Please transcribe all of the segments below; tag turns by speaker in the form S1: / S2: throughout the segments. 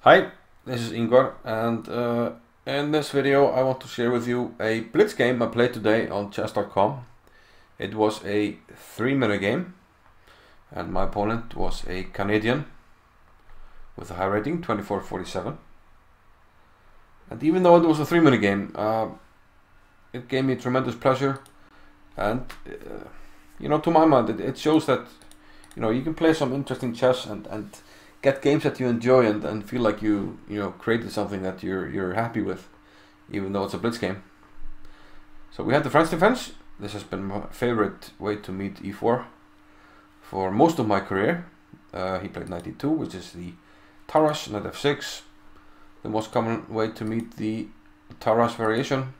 S1: Hi, this is Ingvar, and in this video I want to share with you a blitz game I played today on chess.com. It was a 3-minute game, and my opponent was a Canadian with a high rating, 2447. And even though it was a 3-minute game, it gave me tremendous pleasure, and to my mind it shows that you can play some interesting chess and get games that you enjoy and feel like you created something that you're happy with, even though it's a blitz game. So we had the French defense. This has been my favorite way to meet e4 for most of my career. He played knight e2, which is the Tarrasch, knight f6, the most common way to meet the Tarrasch variation,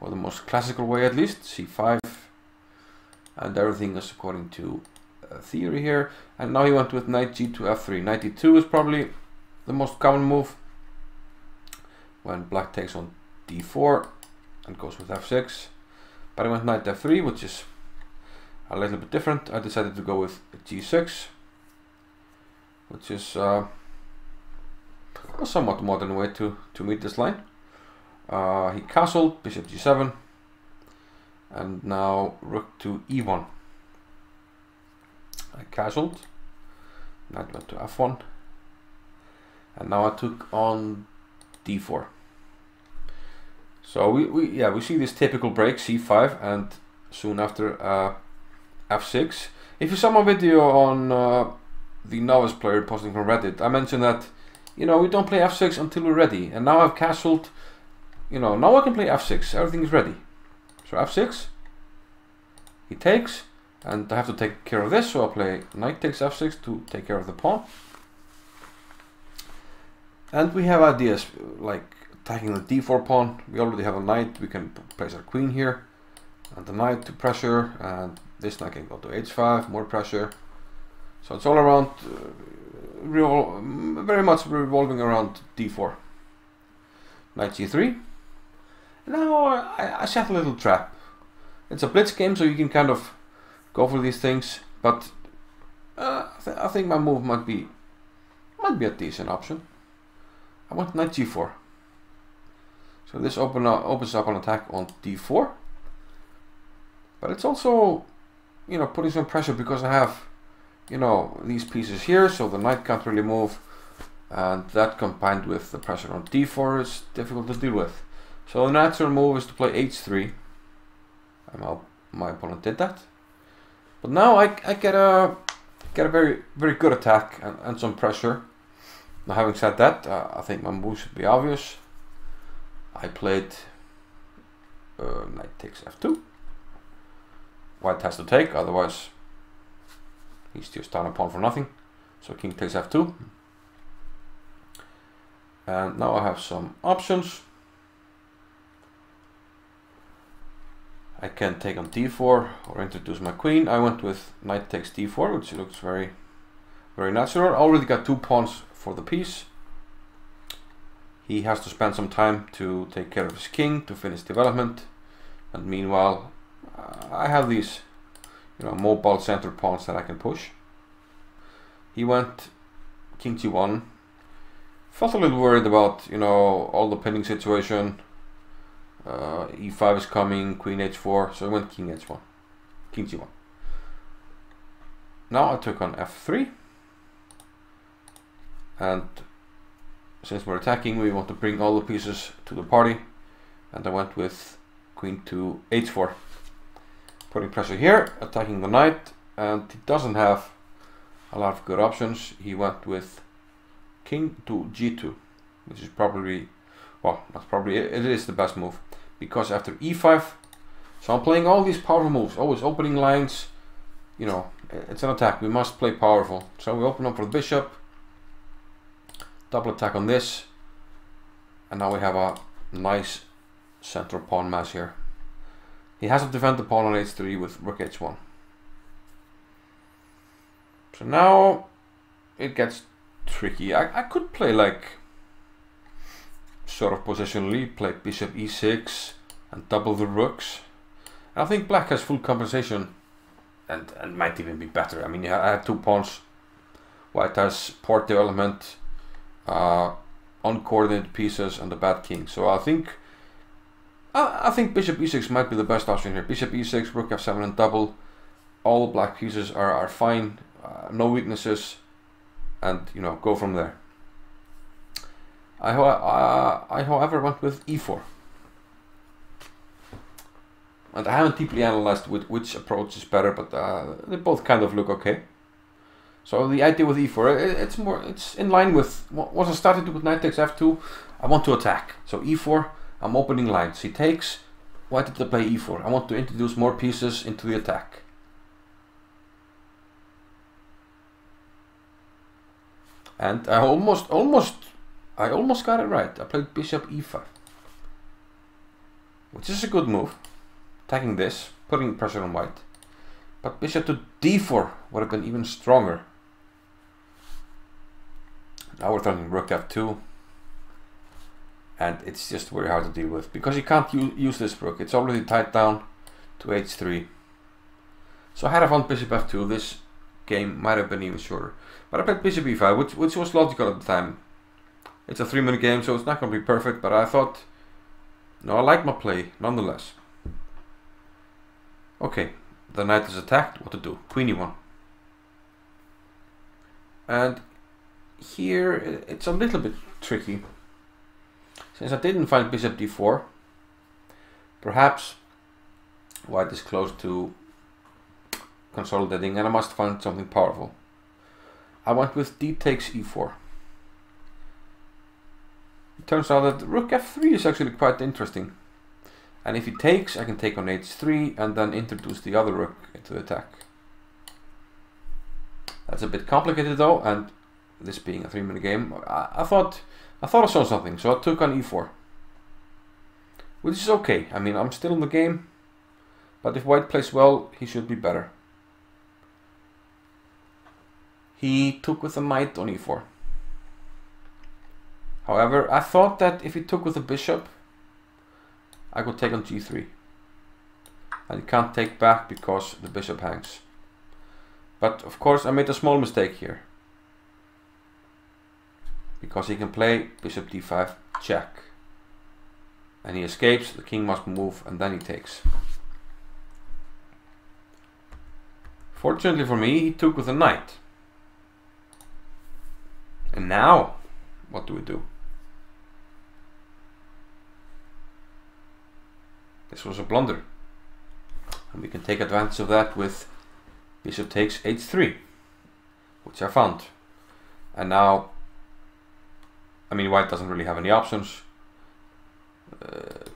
S1: or the most classical way at least, c5, and everything is according to theory here. And now he went with knight g to f3. Knight e2 is probably the most common move when black takes on d4 and goes with f6, but I went knight f3, which is a little bit different. I decided to go with g6, which is a somewhat modern way to meet this line. He castled, bishop g7, and now rook to e1. I castled, knight went to f1, and now I took on d4. So we see this typical break, c5, and soon after f6. If you saw my video on the novice player posting from Reddit, I mentioned that we don't play f6 until we're ready, and now I've castled. Now I can play f6. Everything is ready. So f6, he takes. And I have to take care of this, so I'll play knight takes f6 to take care of the pawn. And we have ideas like attacking the d4 pawn. We already have a knight, we can place our queen here, and the knight to pressure, and this knight can go to h5, more pressure. So it's all around, very much revolving around d4. Knight g3. Now I set a little trap. It's a blitz game, so you can kind of go for these things, but I think my move might be a decent option. I want knight g4. So this opens up an attack on d4, but it's also putting some pressure because I have these pieces here, so the knight can't really move, and that combined with the pressure on d4 is difficult to deal with. So the natural move is to play h3, and my opponent did that. But now I get a very good attack and some pressure. Now, having said that, I think my move should be obvious. I played knight takes f2. White has to take, otherwise he's just down a pawn for nothing. So king takes f2. And now I have some options. I can take on d4 or introduce my queen. I went with knight takes d4, which looks very natural. I already got 2 pawns for the piece. He has to spend some time to take care of his king to finish development, and meanwhile I have these mobile center pawns that I can push. He went king g1. Felt a little worried about all the pinning situation. E5 is coming, queen h4, so I went king h1, king g1. Now I took on f3, and since we're attacking, we want to bring all the pieces to the party, and I went with queen to h4, putting pressure here, attacking the knight, and he doesn't have a lot of good options. He went with king to g2, which is probably, well, not probably, it is the best move, because after e5, so I'm playing all these powerful moves, always opening lines. It's an attack, we must play powerful. So we open up for the bishop, double attack on this, and now we have a nice central pawn mass here. He has to defend the pawn on h3 with rook h1. So now it gets tricky. I could play like sort of positionally, play bishop e6 and double the rooks. I think black has full compensation and might even be better. I mean, I have 2 pawns. White has port development. uncoordinated pieces and the bad king. So I think bishop e6 might be the best option here. Bishop e6, rook f7 and double. All the black pieces are fine, no weaknesses, and you know, go from there. I however went with e4, and I haven't deeply analyzed which approach is better, but they both kind of look okay. So the idea with e4, it's in line with what I started with knight takes f2. I want to attack, so e4. I'm opening lines. He takes. Why did I play e4? I want to introduce more pieces into the attack. And I almost got it right. I played bishop e5, which is a good move. Attacking this, putting pressure on white. But bishop to d4 would have been even stronger. Now we're throwing rook f2. And it's just very hard to deal with because you can't use this rook. It's already tied down to h3. So had I found bishop f2, this game might have been even shorter. But I played bishop e5, which was logical at the time. It's a 3-minute game, so it's not going to be perfect. But I thought, no, I like my play nonetheless. Okay, the knight is attacked. What to do? Queen e1. And here it's a little bit tricky. Since I didn't find bishop d4, perhaps white is close to consolidating and I must find something powerful. I went with d takes e4. It turns out that rook f3 is actually quite interesting. And if he takes, I can take on h3 and then introduce the other rook into the attack. That's a bit complicated though, and this being a 3-minute game, I thought I saw something, so I took on e4. Which is okay. I mean, I'm still in the game, but if white plays well, he should be better. He took with a knight on e4. However, I thought that if he took with a bishop, I could take on g3. And he can't take back because the bishop hangs. But of course, I made a small mistake here. Because he can play bishop d5, check. And he escapes, the king must move, and then he takes. Fortunately for me, he took with a knight. And now, what do we do? This was a blunder. And we can take advantage of that with bishop takes h3, which I found. And now, I mean, white doesn't really have any options.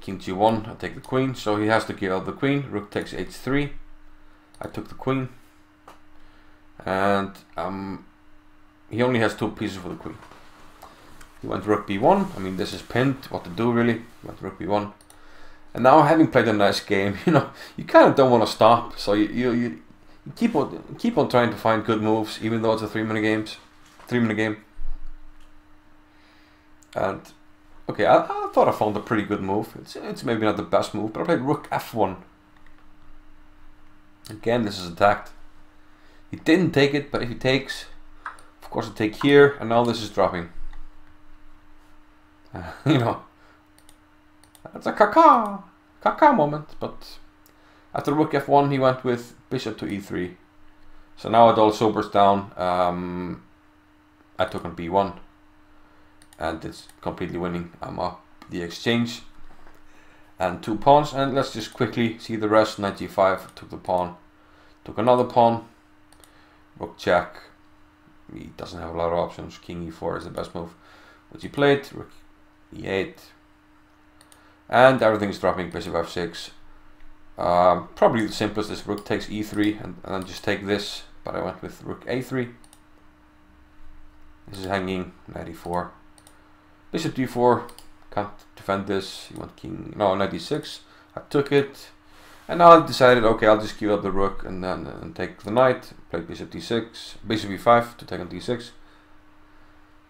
S1: King g1, I take the queen, so he has to give up the queen. Rook takes h3. I took the queen. And he only has 2 pieces for the queen. He went rook b1. I mean, this is pinned. What to do, really? He went rook b1. And now, having played a nice game, you know, you kind of don't want to stop. So you keep on trying to find good moves, even though it's a 3-minute game. And okay, I thought I found a pretty good move. It's maybe not the best move, but I played rook f1. Again, this is attacked. He didn't take it, but if he takes, of course I take here, and now this is dropping. You know, that's a caca moment. But after rook f1, he went with bishop to e3. So now it all sobers down. I took on b1. And it's completely winning. I'm up the exchange and 2 pawns, and let's just quickly see the rest. Knight g5, took the pawn, took another pawn, rook check. He doesn't have a lot of options. King e4 is the best move, which he played. Rook e8, and everything is dropping. Bishop f6. Probably the simplest is rook takes e3 and then just take this, but I went with rook a3. This is hanging. Knight e4. Bishop d4, can't defend this. You want king, no, knight d6. I took it, and now I decided, okay, I'll just give up the rook and then take the knight. Play bishop d6, bishop e5 to take on d6.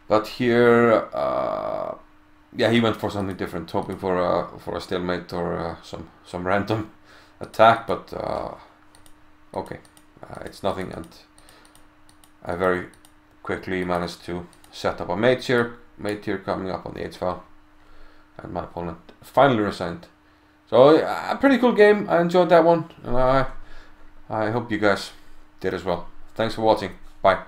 S1: But here, yeah, he went for something different, hoping for a stalemate or some random attack. But okay, it's nothing, and I very quickly managed to set up a mate here. mate here coming up on the 8th file, and my opponent finally resigned. So a pretty cool game. I enjoyed that one, and I hope you guys did as well. Thanks for watching. Bye.